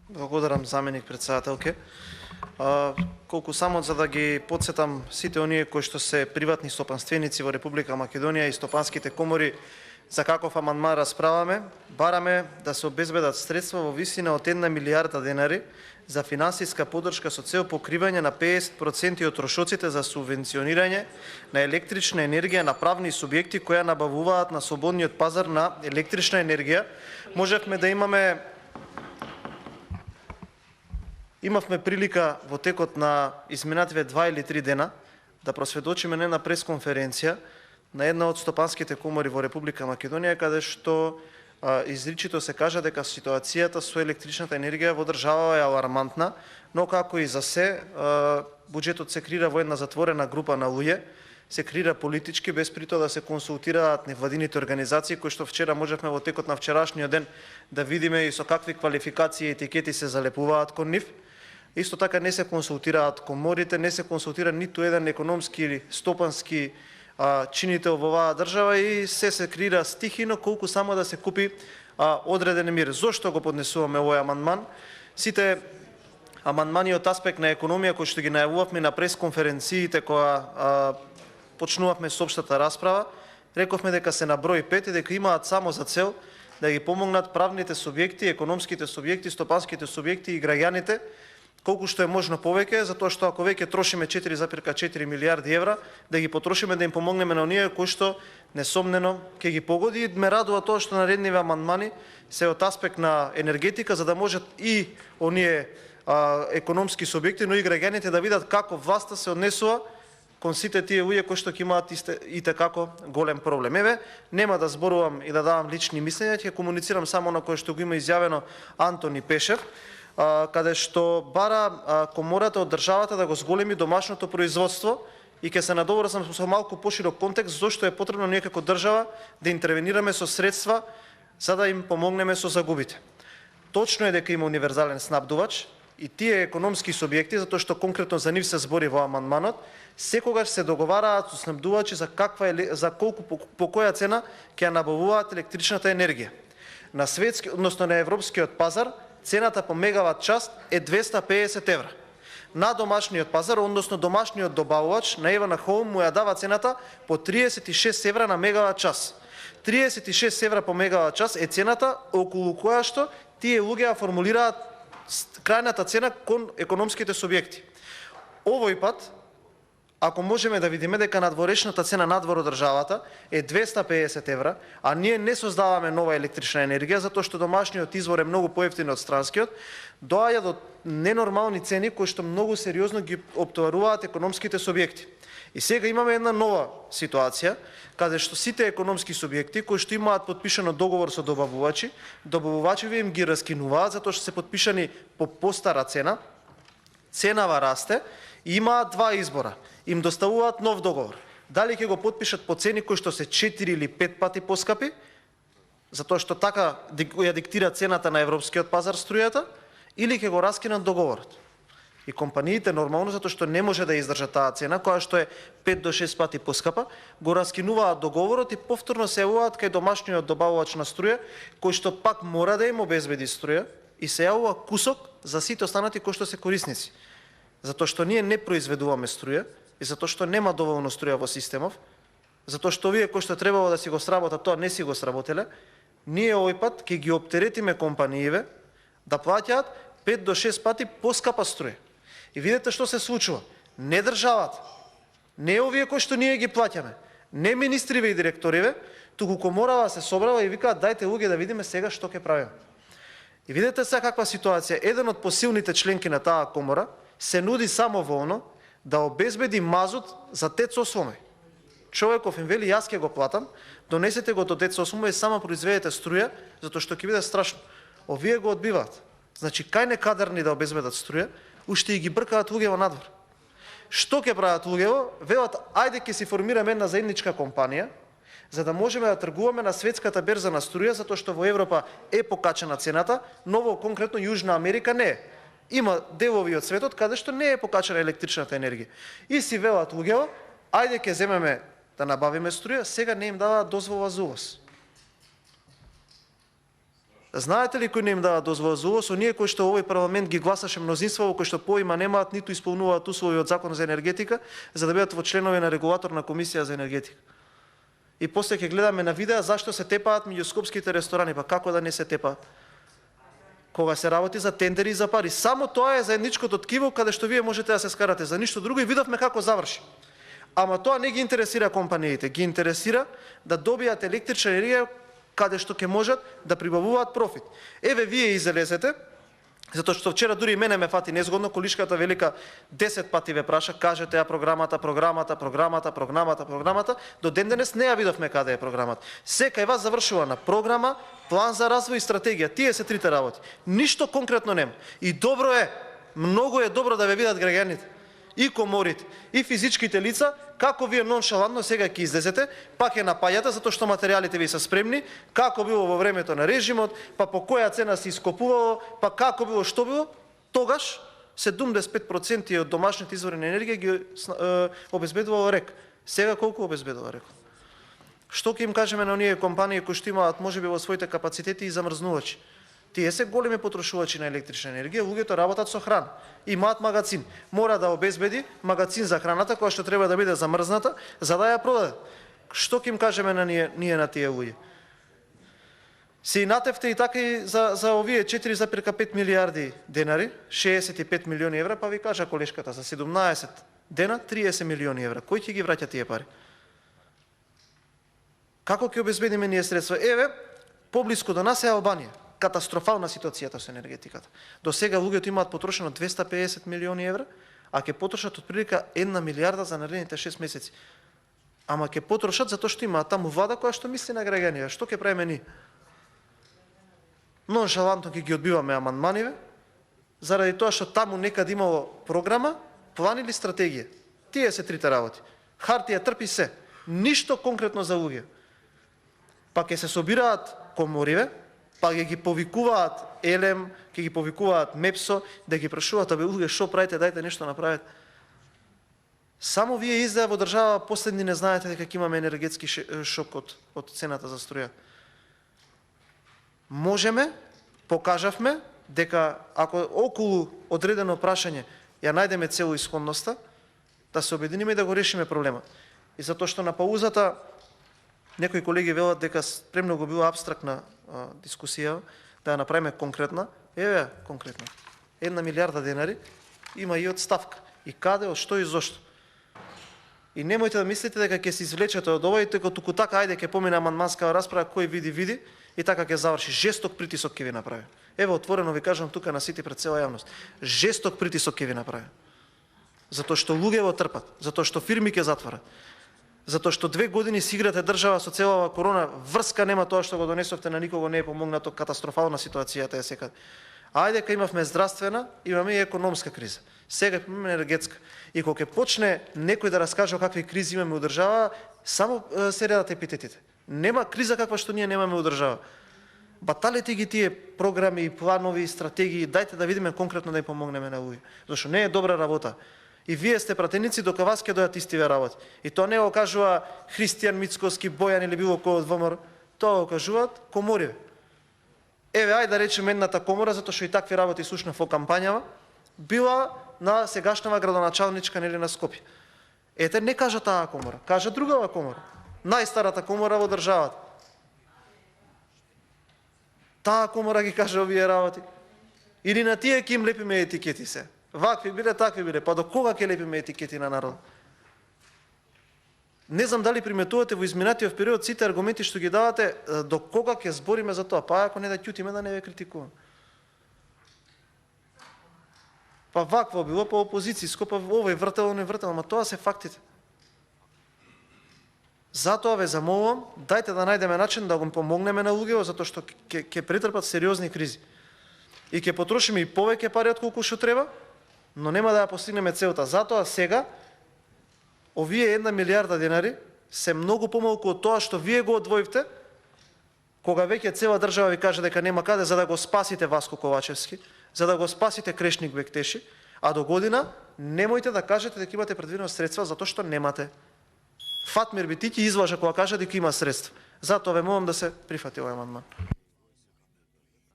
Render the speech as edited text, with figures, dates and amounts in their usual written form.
Благодарам, заменик председателке. Колку само за да ги подсетам сите оние кои што се приватни стопанственици во Република Македонија и стопанските комори за каков амандман расправаме, бараме да се обезбедат средства во висина од 1 милијарда денари за финансиска поддршка со цел покривање на 50% од трошоците за субвенционирање на електрична енергија на правни субјекти кои ја набавуваат на слободниот пазар на електрична енергија. Можевме да Имавме прилика во текот на изминативе 2 или 3 дена да просведочиме на една пресконференција на една од стопанските комори во Република Македонија, каде што изричито се кажа дека ситуацијата со електричната енергија во држава е алармантна, но како и за се, буџетот се креира во една затворена група на луѓе, се креира политички, без при тоа да се консултираат невладините организации, кои што вчера можевме во текот на вчерашниот ден да видиме и со какви квалификации и етикети се залепуваат кон нив. Исто така не се консултираат коморите, не се консултира ниту еден економски или стопански чинител во оваа држава и се креира стихино колку само да се купи одреден мир. Зошто го поднесуваме овој амандман? Сите амандмани од аспект на економија кои што ги најавувавме на пресконференциите кога почнувавме со општата расправа, рековме дека се на број 5 и дека имаат само за цел да ги помогнат правните субјекти, економските субјекти, стопанските субјекти и граѓаните колку што е можно повеќе, затоа што ако веќе трошиме 4,4 милијарди евра, да ги потрошиме да им помогнеме на оние кои што несомнено ќе ги погоди. Ме радува тоа што наредниве амандмани се од аспект на енергетика, за да можат и оние економски субјекти, но и граѓаните да видат како власта се однесува кон сите тие луѓе кои што ќе имаат и како голем проблем. Еве, нема да зборувам и да давам лични мислења, ќе комуницирам само на кое што го има изјавено Антони Пешев, каде што бара комората од државата да го зголеми домашното производство и ќе се надоврзам со малку поширок контекст зошто е потребно ние како држава да интервенираме со средства за да им помогнеме со загубите. Точно е дека има универзален снабдувач и тие економски субјекти, затоа што конкретно за нив се збори во амандманот, секогаш се договараат со снабдувачи за колку по која цена ќе ја набавуваат електричната енергија. На светски, односно на европскиот пазар, цената по мегават час е 250 евра. На домашниот пазар, односно домашниот добавувач на Евана Хоум му ја дава цената по 36 евра на мегават час. 36 евра по мегават час е цената околу која што тие луѓе ја формулираат крајната цена кон економските субјекти. Овој пат, ако можеме да видиме дека надворешната цена надвор од државата е 250 евра, а ние не создаваме нова електрична енергија, затоа што домашниот извор е многу поевтин од странскиот, доаѓа до ненормални цени кои што многу сериозно ги оптоваруваат економските субјекти. И сега имаме една нова ситуација, каде што сите економски субјекти кои што имаат подпишано договор со добавувачи им ги раскинуваат затоа што се подпишани по постара цена, ценава расте и имаат два избора. Им доставуваат нов договор. Дали ќе го подпишат по цени кои што се 4 или 5 пати поскапи, затоа што така ја диктира цената на европскиот пазар струјата, или ќе го раскинат договорот. И компаниите нормално, затоа што не може да издржат таа цена, која што е 5 до 6 пати поскапа, го раскинуваат договорот и повторно се јавуваат кај домашниот добавувач на струја, кој што пак мора да им обезбеди струја и се јавува кусок за сите останати кои што се корисници. Затоа што ние не произведуваме струја и затоа што нема доволно струја во системов, затоа што овие кои што требало да си го сработат, тоа не си го сработеле, ние овој пат ќе ги оптеретиме компанииве да плаќаат 5 до 6 пати поскапа струја. И видете што се случува. Не државата, не овие кои што ние ги плаќаме, не министриве и директориве, туку коморава се собрава и викаат дајте луѓе да видиме сега што ќе правиме. И видете сега каква ситуација. Еден од посилните членки на таа комора се нуди самоволно да обезбеди мазут за ТЕЦ Освоме. Човеков им вели јас ќе го платам, донесете го до ТЕЦ Освоме и само произведете струја, затоа што ќе биде страшно. Овие го одбиваат. Значи кај некадерни да обезбедат струја, уште и ги бркаат луѓе во надвор. Што ќе прават луѓево? Велат ајде ќе си формираме една заедничка компанија, за да можеме да тргуваме на светската берза на струја, затоа што во Европа е покачена цената, но во конкретно Јужна Америка не е. Има делови од светот каде што не е покачена електричната енергија. И си велат луѓево, ајде ќе земеме да набавиме струја, сега не им даваат дозвола за увоз. Знаете ли кој не им дава дозвола за увоз? Оние кои што овој парламент ги гласаше мнозинство, кои што поима немаат ниту исполнуваат услови од Закон за енергетика, за да бидат во членови на регулаторна комисија за енергетика. И после ќе гледаме на видеа зашто се тепаат меѓу скопските ресторани, па како да не се тепаат? Кога се работи за тендери и за пари, само тоа е заедничкото ткиво каде што вие можете да се скарате, за ништо друго, и видовме како заврши. Ама тоа не ги интересира компаниите, ги интересира да добијат електрична енергија каде што ќе можат да прибавуваат профит. Еве вие излезете, затоа што вчера дури и мене ме фати незгодно, колишката велика 10 пати ве праша, кажете ја програмата, до ден денес не ја видовме каде е програмата. Секај вас завршува на програма, план за развој и стратегија. Тие се трите работи. Ништо конкретно нема. И добро е, многу е добро да ве видат граѓаните, и коморите, и физичките лица, како вие ноншалантно сега ќе излезете, па ќе напаѓате затоа што материјалите ви се спремни, како било во времето на режимот, па по која цена се ископувало, па како било, што било, тогаш 75% од домашните извори на енергија ги обезбедувало РЕК. Сега колку обезбедува РЕК? Што ќе им кажеме на оние компании кои што имаат можеби во своите капацитети и замрзнувачи? Тие се големи потрошувачи на електрична енергија, луѓето работат со храна. Имаат магазин, мора да обезбеди магазин за храната која што треба да биде замрзната за да ја продаде. Што ќе им кажеме на ние на тие луѓе? Се инатевте и така и за овие 4,5 милиарди денари, 65 милиони евра, па ви кажа колешката, за 17 дена 30 милиони евра. Кој ќе ги враќа тие пари? Како ќе обезбедиме ние средства? Еве, поблиску до нас е Албанија. Катастрофална ситуацијата со енергетиката. До сега луѓето имаат потрошено 250 милиони евра, а ќе потрошат отприлика 1 милиарда за наредните 6 месеци. Ама ќе потрошат затоа што имаат таму влада која што мисли на граѓаните. Што ќе правиме ние? Ноншалантно ќе ги одбиваме амандманиве, заради тоа што таму некаде имало програма, план или стратегија. Тие се трите работи. Хартија трпи се. Ништо конкретно за луѓе. Па ќе се собираат комориве, па ќе ги повикуваат ЕЛЕМ, ќе ги повикуваат МЕПСО, да ги прашуваат, абе луѓе, што правите, дајте нешто направете. Само вие издаја во држава последни не знаете дека имаме енергетски шок од цената за струја. Можеме, покажавме дека ако околу одредено прашање ја најдеме целоисходноста, да се обединиме и да го решиме проблемот. И затоа што на паузата некои колеги велат дека премногу била абстрактна дискусија, да ја направиме конкретна. Еве конкретна. 1 милиарда денари има и одставка. И каде, од што и зошто. И немојте да мислите дека ќе се извлечете од ова и дека туку така ајде ќе помине амандманска расправа, кој види и така ќе заврши. Жесток притисок ќе ви направи. Еве отворено ви кажам тука на сите пред цела јавност. Жесток притисок ќе ви направи. Затоа што луѓе во трпат, затоа што фирми ќе затворат. Затоа што 2 години си играте држава со целава корона, врска нема тоа што го донесовте, на никого не е помогнато, катастрофална ситуацијата е секаде. Ајде дека имавме здравствена, имаме и економска криза. Сега имаме енергетска. И кога ќе почне некој да раскаже какви кризи имаме у држава, само се редат епитетите. Нема криза каква што ние немаме у држава. Баталете ги тие програми и планови и стратегии, дајте да видиме конкретно да им помогнеме на луѓе. Зашто не е добра работа. И вие сте пратеници дока вас ќе дојат истиве работи. И тоа не го кажува Христијан Мицкоски, Бојан или било кој од ВМРО, тоа го кажуваат комориве. Еве, ајде да речеме едната комора, затоа што и такви работи слушнав во кампањава, била на сегашнава градоначалничка нели на Скопје. Ете, не кажа таа комора, кажа другава комора. Најстарата комора во државата. Таа комора ги кажа овие работи. Или на тие ќе им лепиме етикети се. Вакви биле, такви биле, па до кога ќе лепиме етикети на народ? Не знам дали приметувате во изминатиот период сите аргументи што ги давате, до кога ќе збориме за тоа, па ако не да ќутиме да не ве критикуваме. Па вакво било по опозицијско, па овој вртел, не вртел, ама тоа се фактите. Затоа ве замолувам, дајте да најдеме начин да го помогнеме на луѓето, затоа што ќе претрпат сериозни кризи. И ќе потрошиме и повеќе пари од колку што треба, но нема да ја постигнеме целта. Затоа сега овие 1 милиарда денари се многу помалку од тоа што вие го одвоивте, кога веќе цела држава ви каже дека нема каде, за да го спасите Васко Ковачевски, за да го спасите Крешник Бектеши, а до година немојте да кажете дека имате предвидено средства затоа што немате. Фатмир Битики излажа кога кажа дека има средства. Затоа ве молам да се прифати овој амандман.